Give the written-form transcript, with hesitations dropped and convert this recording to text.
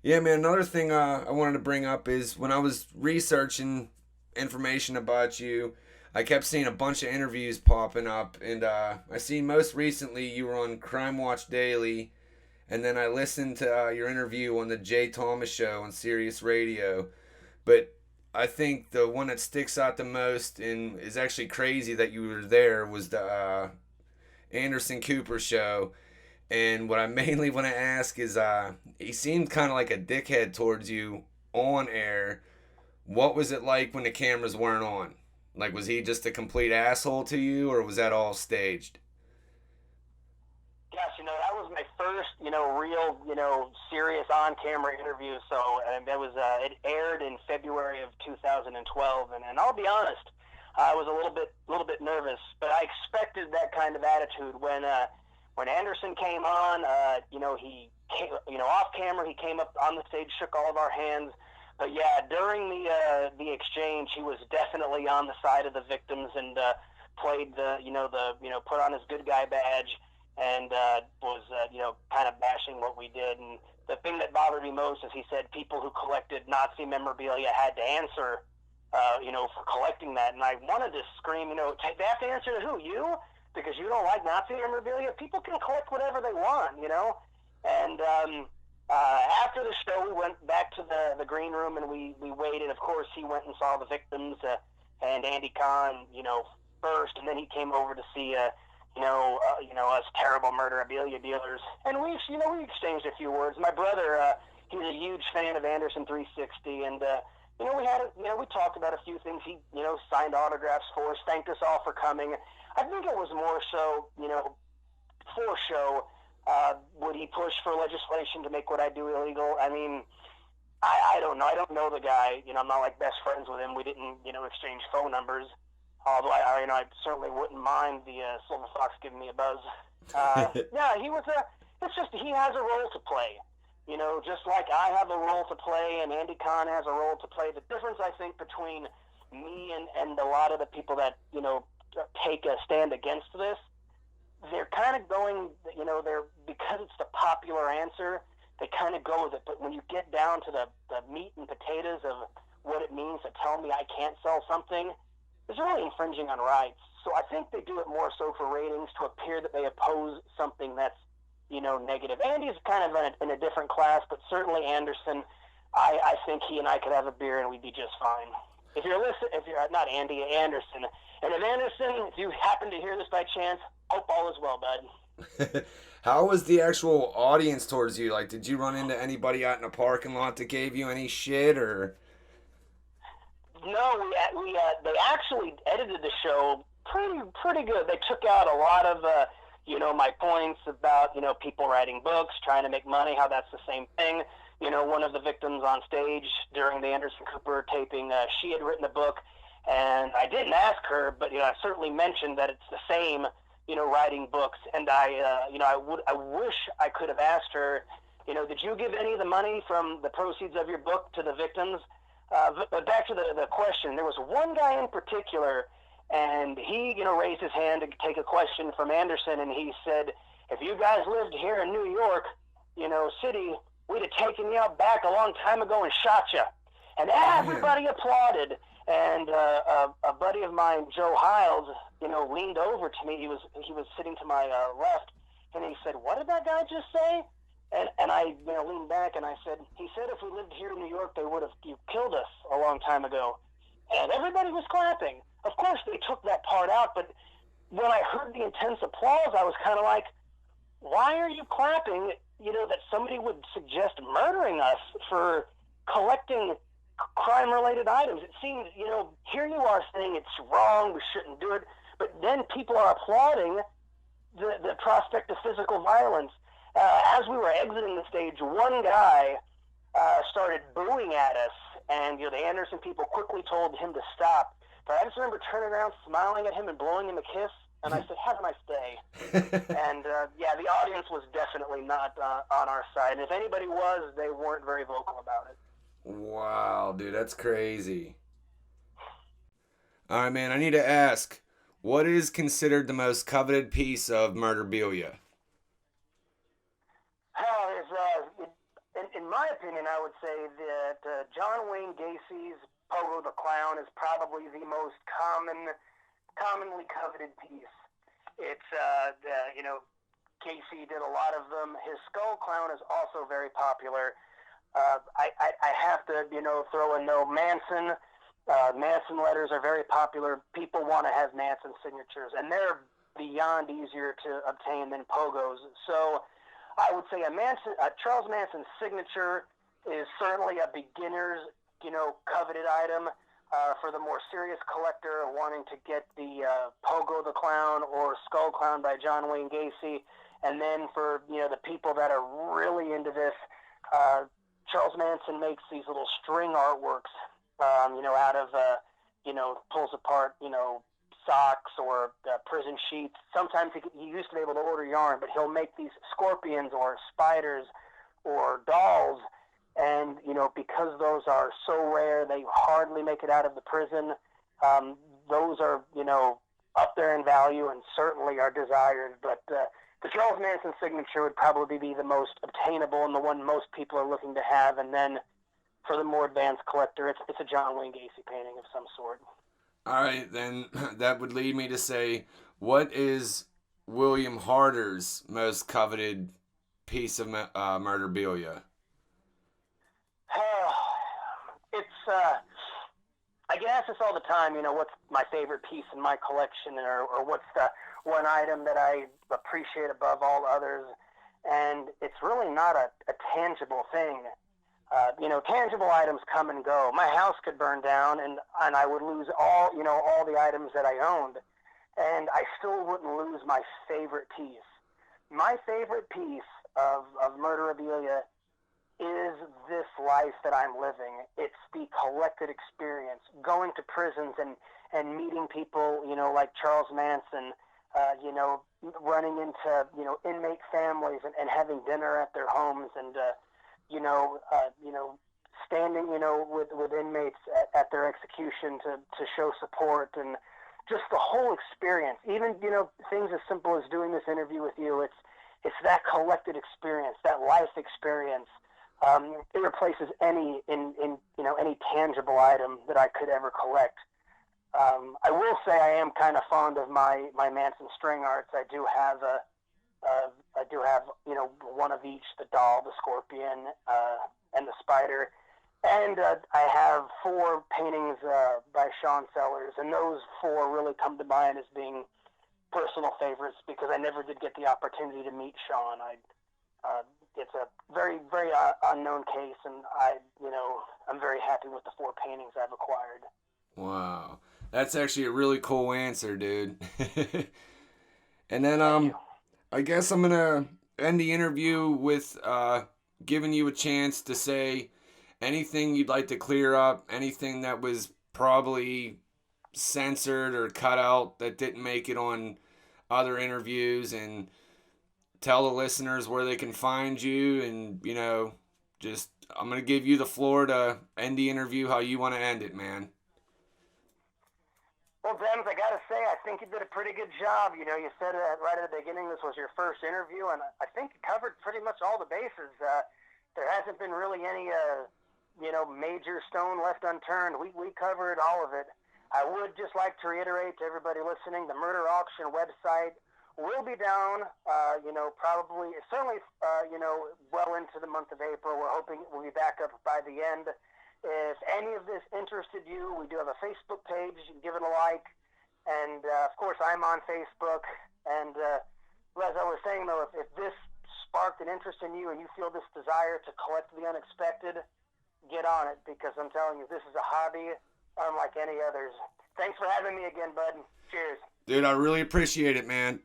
Yeah, man. Another thing I wanted to bring up is when I was researching information about you, I kept seeing a bunch of interviews popping up, and I seen most recently you were on Crime Watch Daily, and then I listened to your interview on the Jay Thomas Show on Sirius Radio. But I think the one that sticks out the most and is actually crazy that you were there was the Anderson Cooper Show. And what I mainly want to ask is, he seemed kind of like a dickhead towards you on air. What was it like when the cameras weren't on? Like, was he just a complete asshole to you, or was that all staged? Gosh, that was my first, real, serious on-camera interview. So it aired in February of 2012, and I'll be honest, I was a little bit nervous, but I expected that kind of attitude when Anderson came on. He came, off camera, he came up on the stage, shook all of our hands. But yeah, during the exchange, he was definitely on the side of the victims and played put on his good guy badge and was kind of bashing what we did. And the thing that bothered me most is he said people who collected Nazi memorabilia had to answer, for collecting that. And I wanted to scream, they have to answer to who? You? Because you don't like Nazi memorabilia? People can collect whatever they want. And after the show, we went back to the green room and we waited. Of course, he went and saw the victims and Andy Kahn, first, and then he came over to see, us terrible murderabilia dealers. And we exchanged a few words. My brother, he's a huge fan of Anderson 360, and we talked about a few things. He, signed autographs for us, thanked us all for coming. I think it was more so, for show. Would he push for legislation to make what I do illegal? I mean, I don't know. I don't know the guy. I'm not like best friends with him. We didn't, exchange phone numbers. Although I certainly wouldn't mind the Silver Fox giving me a buzz. Yeah, he was a. It's just he has a role to play. Just like I have a role to play, and Andy Kahn has a role to play. The difference I think between me and a lot of the people that take a stand against this, they're kind of going, they're because it's the popular answer, they kind of go with it. But when you get down to the meat and potatoes of what it means to tell me I can't sell something, it's really infringing on rights. So I think they do it more so for ratings to appear that they oppose something that's, negative. Andy's kind of in a different class, but certainly Anderson, I think he and I could have a beer and we'd be just fine. If you're not Andy, Anderson, and if Anderson, if you happen to hear this by chance, hope all is well, bud. How was the actual audience towards you? Like, did you run into anybody out in a parking lot that gave you any shit, or? No, they actually edited the show pretty good. They took out a lot of my points about people writing books, trying to make money, how that's the same thing. One of the victims on stage during the Anderson Cooper taping, she had written a book, and I didn't ask her, but I certainly mentioned that it's the same, writing books. And I wish I could have asked her, did you give any of the money from the proceeds of your book to the victims? But back to the question, there was one guy in particular, and he, raised his hand to take a question from Anderson, and he said, if you guys lived here in New York, city, we'd have taken you out back a long time ago and shot you. And Damn. everybody applauded. And a buddy of mine, Joe Hiles, leaned over to me. He was sitting to my left, and he said, "What did that guy just say?" And I leaned back and I said, "He said if we lived here in New York, they would have killed us a long time ago." And everybody was clapping. Of course, they took that part out, but when I heard the intense applause, I was kind of like, "Why are you clapping?" That somebody would suggest murdering us for collecting crime-related items. It seems, here you are saying it's wrong, we shouldn't do it, but then people are applauding the prospect of physical violence. As we were exiting the stage, one guy started booing at us, and the Anderson people quickly told him to stop. But I just remember turning around, smiling at him, and blowing him a kiss, and I said, "Have a nice day." And the audience was definitely not on our side. And if anybody was, they weren't very vocal about it. Wow, dude, that's crazy. All right, man, I need to ask, what is considered the most coveted piece of murderabilia? In my opinion, I would say that John Wayne Gacy's Pogo the Clown is probably the most commonly coveted piece. It's, Gacy did a lot of them. His Skull Clown is also very popular. I have to, throw in no Manson. Manson letters are very popular. People want to have Manson signatures, and they're beyond easier to obtain than Pogo's. So I would say a Charles Manson signature is certainly a beginner's, coveted item. For the more serious collector wanting to get the Pogo the Clown or Skull Clown by John Wayne Gacy, and then for the people that are really into this, Charles Manson makes these little string artworks, out of pulls apart socks or prison sheets. Sometimes he used to be able to order yarn, but he'll make these scorpions or spiders or dolls. And, because those are so rare, they hardly make it out of the prison. Those are, up there in value and certainly are desired. But the Charles Manson signature would probably be the most obtainable and the one most people are looking to have. And then for the more advanced collector, it's a John Wayne Gacy painting of some sort. All right, then that would lead me to say, what is William Harder's most coveted piece of murderabilia? I get asked this all the time, what's my favorite piece in my collection, or what's the one item that I appreciate above all others, and it's really not a tangible thing. Tangible items come and go. My house could burn down, and I would lose all the items that I owned, and I still wouldn't lose my favorite piece. My favorite piece of murderabilia is this life that I'm living. It's the collected experience, going to prisons and meeting people, like Charles Manson, running into, inmate families and having dinner at their homes and, standing, with inmates at their execution to show support and just the whole experience. Even, things as simple as doing this interview with you, it's that collected experience, that life experience. It replaces any tangible item that I could ever collect. I will say I am kind of fond of my Manson string arts. I do have one of each: the doll, the scorpion, and the spider. And I have 4 paintings by Sean Sellers, and those 4 really come to mind as being personal favorites because I never did get the opportunity to meet Sean. It's a very, very unknown case, and I'm very happy with the 4 paintings I've acquired. Wow, that's actually a really cool answer, dude. And then I guess I'm gonna end the interview with giving you a chance to say anything you'd like to clear up, anything that was probably censored or cut out that didn't make it on other interviews, and tell the listeners where they can find you, and just I'm gonna give you the floor to end the interview how you want to end it, man. Well, Dems, I gotta say, I think you did a pretty good job. You said right at the beginning this was your first interview, and I think you covered pretty much all the bases. There hasn't been really any major stone left unturned. We covered all of it. I would just like to reiterate to everybody listening, the Murder Auction website will be down, certainly, well into the month of April. We're hoping we'll be back up by the end. If any of this interested you, we do have a Facebook page. You can give it a like. And, of course, I'm on Facebook. And as I was saying, though, if this sparked an interest in you and you feel this desire to collect the unexpected, get on it, because I'm telling you, this is a hobby unlike any others. Thanks for having me again, bud. Cheers. Dude, I really appreciate it, man.